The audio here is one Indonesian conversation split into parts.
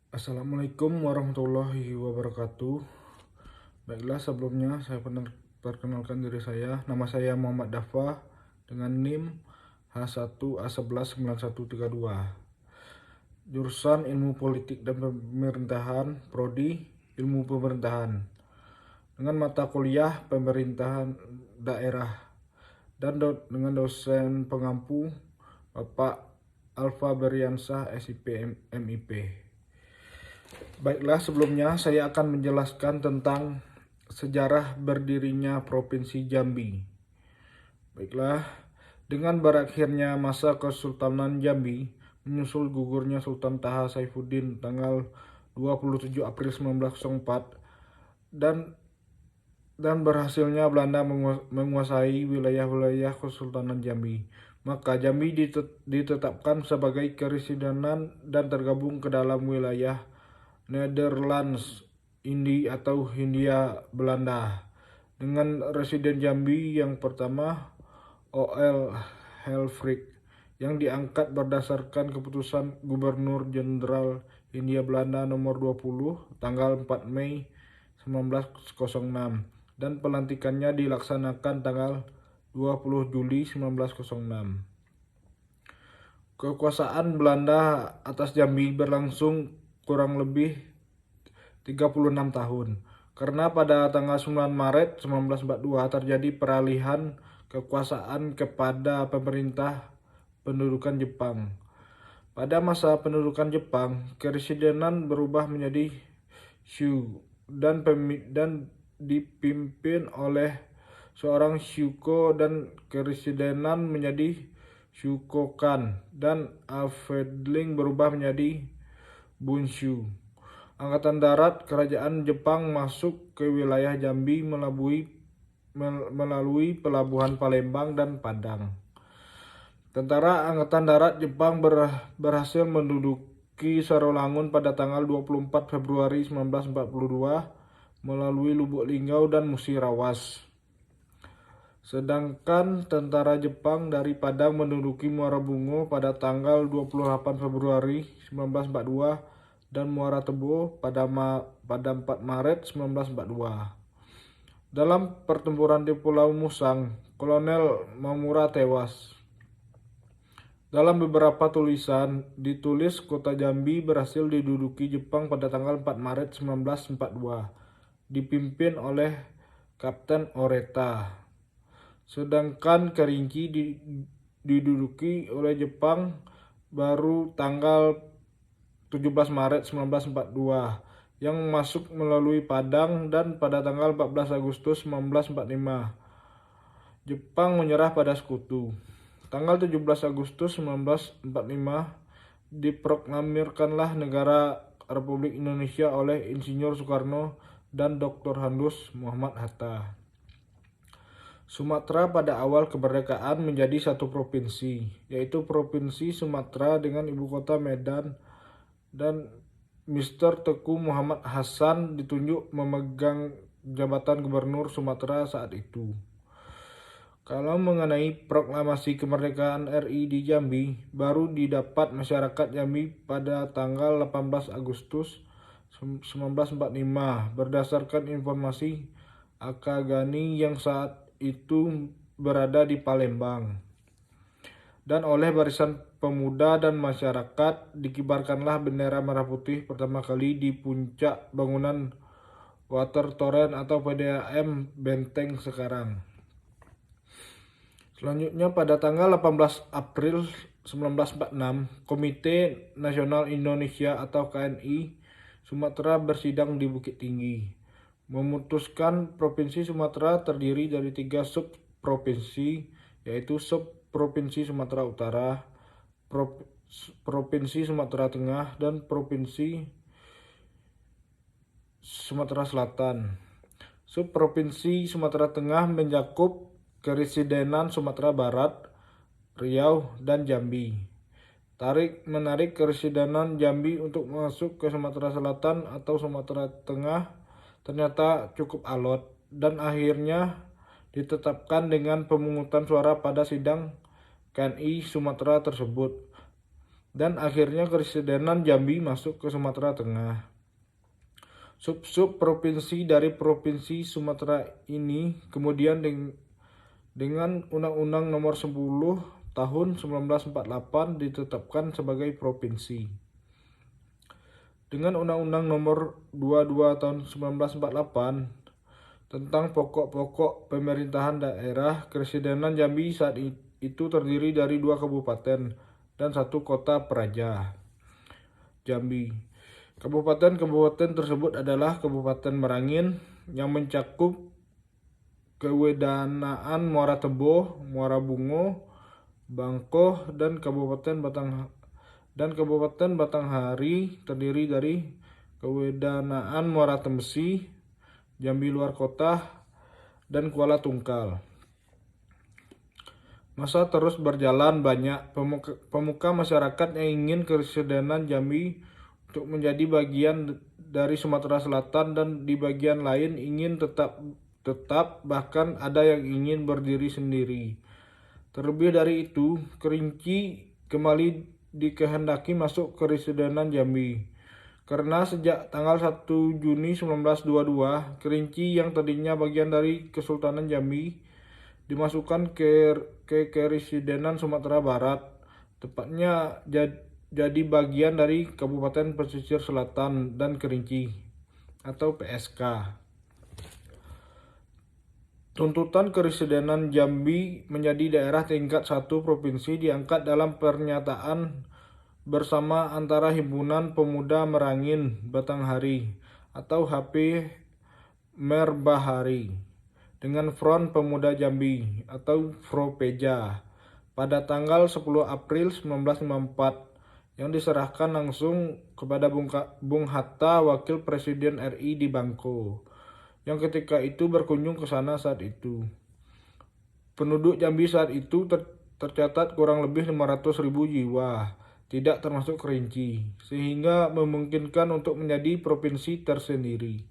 Assalamualaikum warahmatullahi wabarakatuh. Baiklah, sebelumnya saya perkenalkan diri saya. Nama saya Muhammad Dafa dengan NIM H1A119132. Jurusan Ilmu Politik dan Pemerintahan, Prodi Ilmu Pemerintahan. Dengan mata kuliah Pemerintahan Daerah dan dengan dosen pengampu Bapak Alfa Beriansah SIP MIP. Baiklah, sebelumnya saya akan menjelaskan tentang sejarah berdirinya Provinsi Jambi. Baiklah, dengan berakhirnya masa Kesultanan Jambi, menyusul gugurnya Sultan Taha Saifuddin tanggal 27 April 1904 dan berhasilnya Belanda menguasai wilayah-wilayah Kesultanan Jambi, maka Jambi ditetapkan sebagai keresidenan dan tergabung ke dalam wilayah Nederlands Indi atau Hindia Belanda, dengan residen Jambi yang pertama O.L. Helfrich yang diangkat berdasarkan keputusan Gubernur Jenderal Hindia Belanda nomor 20 tanggal 4 Mei 1906 dan pelantikannya dilaksanakan tanggal 20 Juli 1906. Kekuasaan Belanda atas Jambi berlangsung kurang lebih 36 tahun. Karena pada tanggal 9 Maret 1942 terjadi peralihan kekuasaan kepada pemerintah pendudukan Jepang. Pada masa pendudukan Jepang, keresidenan berubah menjadi Shu dan dipimpin oleh seorang Shuko, dan keresidenan menjadi Shukokan, dan Afedling berubah menjadi Bunshu. Angkatan Darat Kerajaan Jepang masuk ke wilayah Jambi melalui pelabuhan Palembang dan Padang. Tentara Angkatan Darat Jepang berhasil menduduki Sarolangun pada tanggal 24 Februari 1942 melalui Lubuk Linggau dan Musirawas. Sedangkan tentara Jepang dari Padang menduduki Muara Bungo pada tanggal 28 Februari 1942 dan Muara Tebo pada 4 Maret 1942. Dalam pertempuran di Pulau Musang, Kolonel Mamura tewas. Dalam beberapa tulisan ditulis kota Jambi berhasil diduduki Jepang pada tanggal 4 Maret 1942, dipimpin oleh Kapten Oreta. Sedangkan Kerinci diduduki oleh Jepang baru tanggal 17 Maret 1942 yang masuk melalui Padang, dan pada tanggal 14 Agustus 1945 Jepang menyerah pada Sekutu. Tanggal 17 Agustus 1945 diproklamirkanlah negara Republik Indonesia oleh Insinyur Soekarno dan Dr. Handus Muhammad Hatta. Sumatera pada awal kemerdekaan menjadi satu provinsi, yaitu Provinsi Sumatera dengan ibu kota Medan, dan Mr. Teku Muhammad Hasan ditunjuk memegang jabatan Gubernur Sumatera saat itu. Kalau mengenai proklamasi kemerdekaan RI di Jambi, baru didapat masyarakat Jambi pada tanggal 18 Agustus 1945 berdasarkan informasi Akagani yang saat itu berada di Palembang. Dan oleh barisan pemuda dan masyarakat dikibarkanlah bendera merah putih pertama kali di puncak bangunan Water Torrent atau PDAM Benteng sekarang. Selanjutnya pada tanggal 18 April 1946, Komite Nasional Indonesia atau KNI Sumatera bersidang di Bukit Tinggi, memutuskan Provinsi Sumatera terdiri dari 3 sub-provinsi, yaitu Sub-Provinsi Sumatera Utara, Provinsi Sumatera Tengah, dan Provinsi Sumatera Selatan. Sub-Provinsi Sumatera Tengah mencakup keresidenan Sumatera Barat, Riau, dan Jambi. Tarik-menarik keresidenan Jambi untuk masuk ke Sumatera Selatan atau Sumatera Tengah ternyata cukup alot, dan akhirnya ditetapkan dengan pemungutan suara pada sidang KNI Sumatera tersebut. dan akhirnya Kepresidenan Jambi masuk ke Sumatera Tengah. Sub-sub provinsi dari Provinsi Sumatera ini kemudian dengan Undang-Undang Nomor 10 Tahun 1948 ditetapkan sebagai provinsi. Dengan Undang-Undang Nomor 22 Tahun 1948 tentang pokok-pokok pemerintahan daerah, Kepresidenan Jambi saat itu terdiri dari 2 kabupaten dan 1 kota peraja, Jambi. Kabupaten-kabupaten tersebut adalah Kabupaten Merangin yang mencakup Kewedanaan Muara Tebo, Muara Bungo, Bangkoh, dan Kabupaten Batanghari terdiri dari Kewedanaan Muara Tembesi, Jambi Luar Kota, dan Kuala Tungkal. Masa terus berjalan, banyak pemuka masyarakat yang ingin Kepresidenan Jambi untuk menjadi bagian dari Sumatera Selatan, dan di bagian lain ingin tetap bahkan ada yang ingin berdiri sendiri. Terlebih dari itu, Kerinci kembali dikehendaki masuk Kepresidenan Jambi. Karena sejak tanggal 1 Juni 1922, Kerinci yang tadinya bagian dari Kesultanan Jambi dimasukkan ke Kepresidenan Sumatera Barat, tepatnya jadi bagian dari Kabupaten Pesisir Selatan dan Kerinci atau PSK. Tuntutan Kepresidenan Jambi menjadi daerah tingkat 1 provinsi diangkat dalam pernyataan bersama antara Himpunan Pemuda Merangin Batanghari atau HP Merbahari dengan Front Pemuda Jambi atau Fropeja pada tanggal 10 April 1954 yang diserahkan langsung kepada Bung Hatta, Wakil Presiden RI di Bangko, yang ketika itu berkunjung ke sana saat itu. Penduduk Jambi saat itu tercatat kurang lebih 500.000 jiwa, tidak termasuk Kerinci, sehingga memungkinkan untuk menjadi provinsi tersendiri.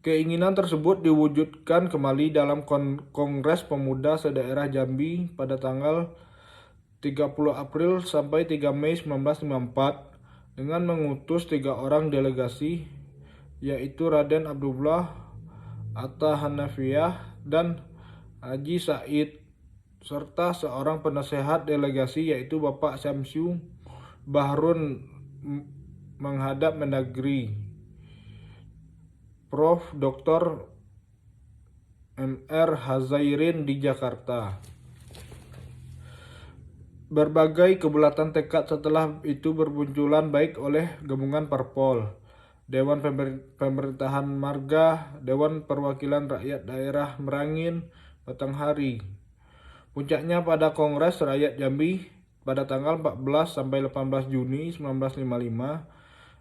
Keinginan tersebut diwujudkan kembali dalam Kongres Pemuda Sedaerah Jambi pada tanggal 30 April sampai 3 Mei 1954 dengan mengutus 3 orang delegasi, yaitu Raden Abdullah, Atta Hanafiah, dan Haji Said, serta seorang penasehat delegasi yaitu Bapak Syamsu Bahrun menghadap Mendagri Prof. Dr. Mr. Hazairin di Jakarta. Berbagai kebulatan tekad setelah itu bermunculan baik oleh gabungan parpol, Dewan Pemerintahan Marga, Dewan Perwakilan Rakyat Daerah Merangin Batanghari. Puncaknya pada Kongres Rakyat Jambi pada tanggal 14 sampai 18 Juni 1955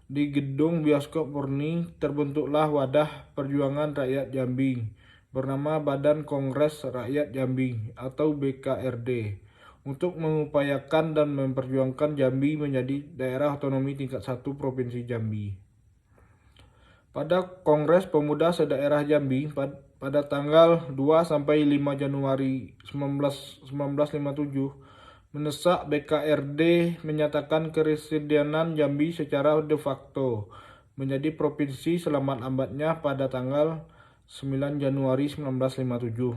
di Gedung Bioskop Murni terbentuklah Wadah Perjuangan Rakyat Jambi bernama Badan Kongres Rakyat Jambi atau BKRD untuk mengupayakan dan memperjuangkan Jambi menjadi daerah otonomi tingkat 1 Provinsi Jambi. Pada Kongres Pemuda Sedaerah Jambi pada tanggal 2 sampai 5 Januari 1957 mendesak BKRD menyatakan Kepresidenan Jambi secara de facto menjadi provinsi selambat-lambatnya pada tanggal 9 Januari 1957.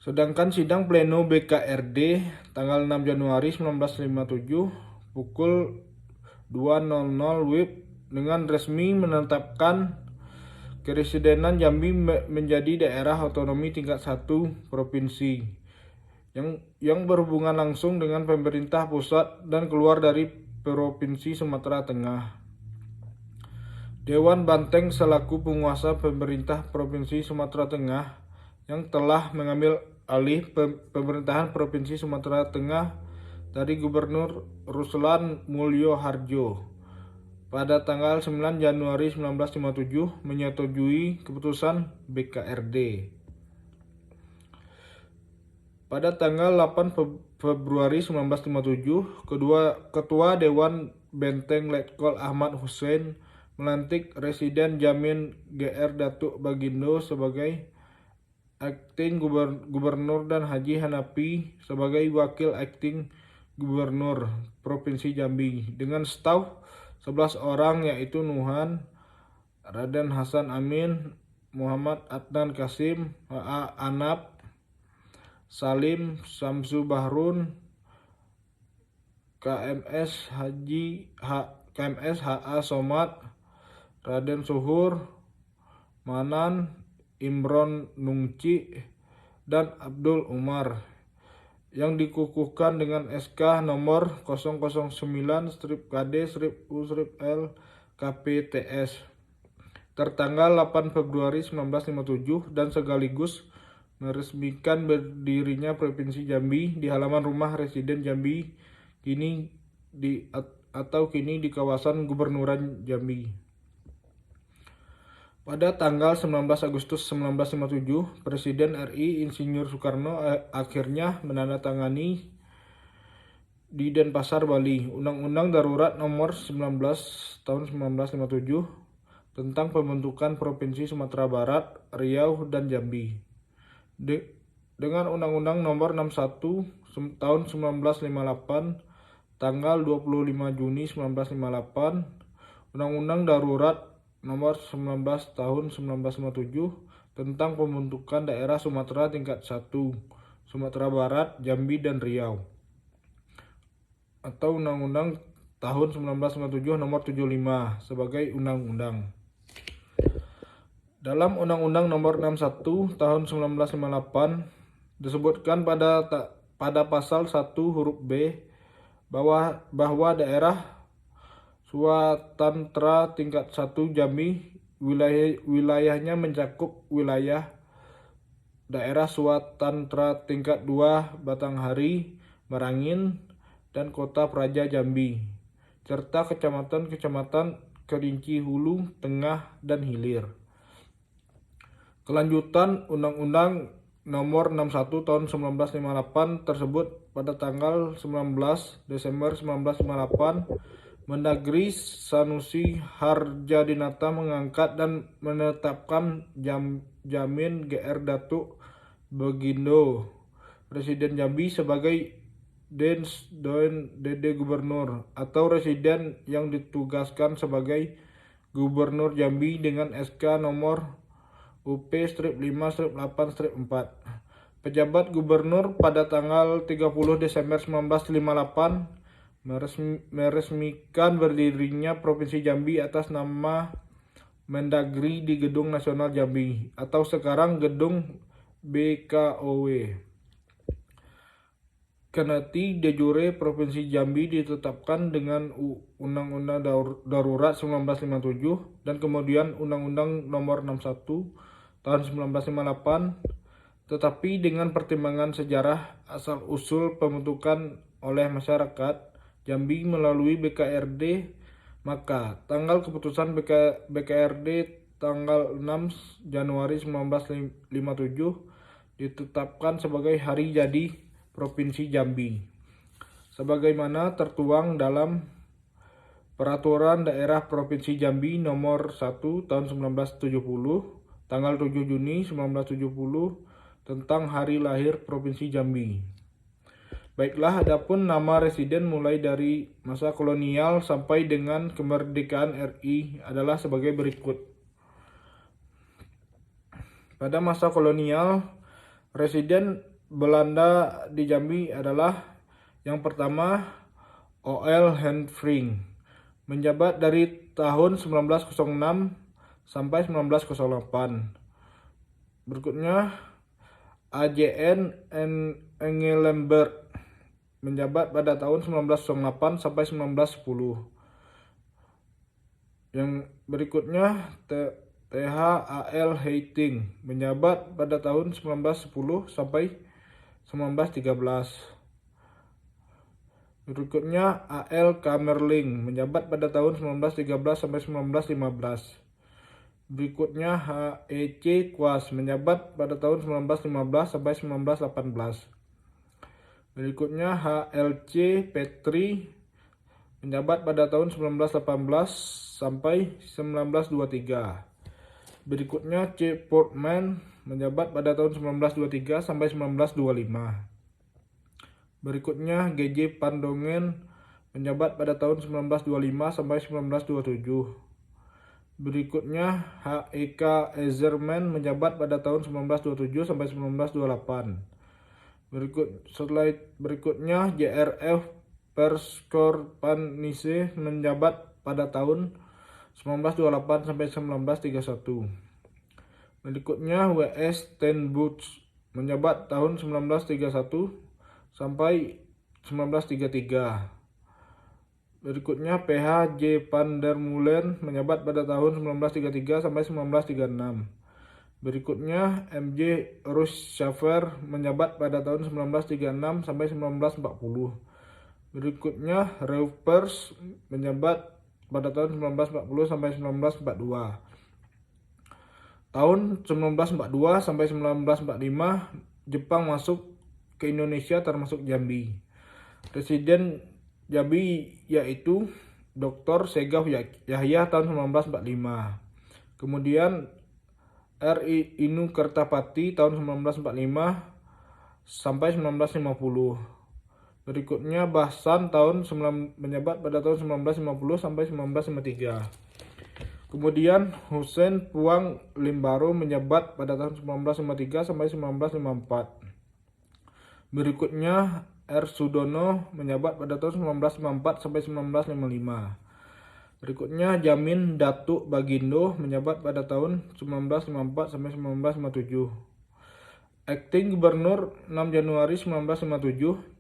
Sedangkan sidang pleno BKRD tanggal 6 Januari 1957 pukul 2.00 WIB dengan resmi menetapkan Kepresidenan Jambi menjadi daerah otonomi tingkat 1 provinsi yang berhubungan langsung dengan pemerintah pusat dan keluar dari Provinsi Sumatera Tengah. Dewan Banteng selaku penguasa pemerintah Provinsi Sumatera Tengah yang telah mengambil alih pemerintahan Provinsi Sumatera Tengah dari Gubernur Ruslan Mulyo Harjo pada tanggal 9 Januari 1957 menyetujui keputusan BKRD. Pada tanggal 8 Februari 1957, Ketua Dewan Benteng Letkol Ahmad Hussein melantik Residen Jamin Gr. Datuk Bagindo sebagai Akting Gubernur dan Haji Hanafi sebagai Wakil Akting Gubernur Provinsi Jambi dengan staf 11 orang, yaitu Nuhan, Raden Hasan Amin, Muhammad Adnan Kasim, H.A. Anap, Salim Samsu Bahrun, KMS H.A. Somad, Raden Suhur, Manan, Imron Nungci, dan Abdul Umar, yang dikukuhkan dengan SK nomor 009-KD-U-L KPTS tertanggal 8 Februari 1957 dan sekaligus meresmikan berdirinya Provinsi Jambi di halaman rumah Residen Jambi kini di kawasan Gubernuran Jambi. Pada tanggal 19 Agustus 1957, Presiden RI Insinyur Soekarno akhirnya menandatangani di Denpasar, Bali, Undang-Undang Darurat Nomor 19 Tahun 1957 tentang pembentukan Provinsi Sumatera Barat, Riau, dan Jambi. Dengan Undang-Undang Nomor 61 Tahun 1958, tanggal 25 Juni 1958, Undang-Undang Darurat Nomor 19 Tahun 1957 tentang pembentukan daerah Sumatera tingkat 1, Sumatera Barat, Jambi, dan Riau, atau Undang-Undang Tahun 1957 Nomor 75 sebagai undang-undang. Dalam Undang-Undang Nomor 61 Tahun 1958 disebutkan pada pasal 1 huruf B bahwa daerah Swatantra tingkat 1 Jambi wilayahnya mencakup wilayah daerah Swatantra tingkat 2 Batanghari, Merangin, dan Kota Praja Jambi, serta kecamatan-kecamatan Kerinci Hulu, Tengah, dan Hilir. Kelanjutan Undang-Undang Nomor 61 Tahun 1958 tersebut pada tanggal 19 Desember 1958 Mendagri Sanusi Harjadinata mengangkat dan menetapkan Jamin Gr. Datuk Begindo Presiden Jambi sebagai DD Gubernur atau Residen yang ditugaskan sebagai Gubernur Jambi dengan SK nomor UP-5-8-4. Pejabat Gubernur pada tanggal 30 Desember 1958 meresmikan berdirinya Provinsi Jambi atas nama Mendagri di Gedung Nasional Jambi atau sekarang Gedung BKOW. Kenati de jure Provinsi Jambi ditetapkan dengan Undang-Undang Darurat 1957 dan kemudian Undang-Undang Nomor 61 Tahun 1958, tetapi dengan pertimbangan sejarah asal-usul pembentukan oleh masyarakat Jambi melalui BKRD, maka tanggal keputusan BKRD tanggal 6 Januari 1957 ditetapkan sebagai hari jadi Provinsi Jambi, sebagaimana tertuang dalam Peraturan Daerah Provinsi Jambi Nomor 1 Tahun 1970, tanggal 7 Juni 1970 tentang hari lahir Provinsi Jambi. Baiklah, adapun nama residen mulai dari masa kolonial sampai dengan kemerdekaan RI adalah sebagai berikut. Pada masa kolonial, residen Belanda di Jambi adalah yang pertama O.L. Henfring, menjabat dari tahun 1906 sampai 1908. Berikutnya A.J.N. Engelenberg, menjabat pada tahun 1908 sampai 1910. Yang berikutnya T.H.A.L. Heiting, menjabat pada tahun 1910 sampai 1913. Berikutnya A.L. Kamerling, menjabat pada tahun 1913 sampai 1915. Berikutnya H.E.C. Quas, menjabat pada tahun 1915 sampai 1918. Berikutnya H.L.C. Petri, menjabat pada tahun 1918 sampai 1923. Berikutnya C. Portman menjabat pada tahun 1923 sampai 1925. Berikutnya G.J. Pandongen menjabat pada tahun 1925 sampai 1927. Berikutnya H.E.K. Ezerman menjabat pada tahun 1927 sampai 1928. Berikutnya J.R.F. Perskorpanisse menjabat pada tahun 1928 sampai 1931. Berikutnya W.S. ten Bosch menjabat tahun 1931 sampai 1933. Berikutnya P.H. J. van der Meulen menjabat pada tahun 1933 sampai 1936. Berikutnya M.J. Rushaffer menjabat pada tahun 1936 sampai 1940. Berikutnya Reupers menjabat pada tahun 1940 sampai 1942. Tahun 1942 sampai 1945 Jepang masuk ke Indonesia termasuk Jambi. Presiden Jambi yaitu Dr. Segaf Yahya tahun 1945. Kemudian R.I. Inu Kertapati tahun 1945 sampai 1950. Berikutnya Bahsan menjabat pada tahun 1950 sampai 1953. Kemudian Hussein Puang Limbaro menjabat pada tahun 1953 sampai 1954. Berikutnya R. Sudono menjabat pada tahun 1954 sampai 1955. Berikutnya Jamin Datuk Bagindo menjabat pada tahun 1954 sampai 1957. Akting Gubernur 6 Januari 1957.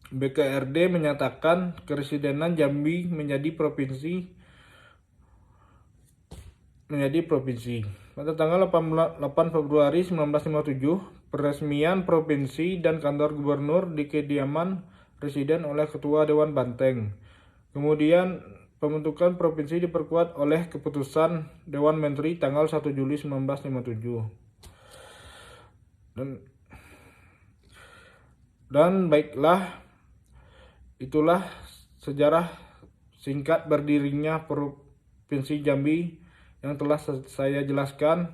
BKRD menyatakan Keresidenan Jambi menjadi provinsi. Pada tanggal 8 Februari 1957, peresmian provinsi dan kantor gubernur di kediaman Presiden oleh Ketua Dewan Banteng. Kemudian pembentukan provinsi diperkuat oleh keputusan Dewan Menteri tanggal 1 Juli 1957. Dan baiklah, itulah sejarah singkat berdirinya Provinsi Jambi yang telah saya jelaskan.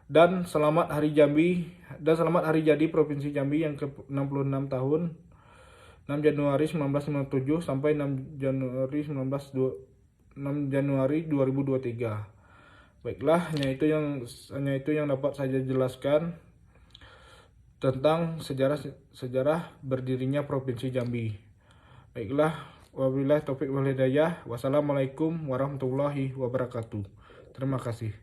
Dan selamat Hari Jambi dan selamat Hari Jadi Provinsi Jambi yang ke-66 tahun 6 Januari 1957 sampai 6 Januari 2023. Baiklah, hanya itu yang dapat saya jelaskan tentang sejarah berdirinya Provinsi Jambi. Baiklah, wabillahi taufik wal hidayah. Wassalamualaikum warahmatullahi wabarakatuh. Terima kasih.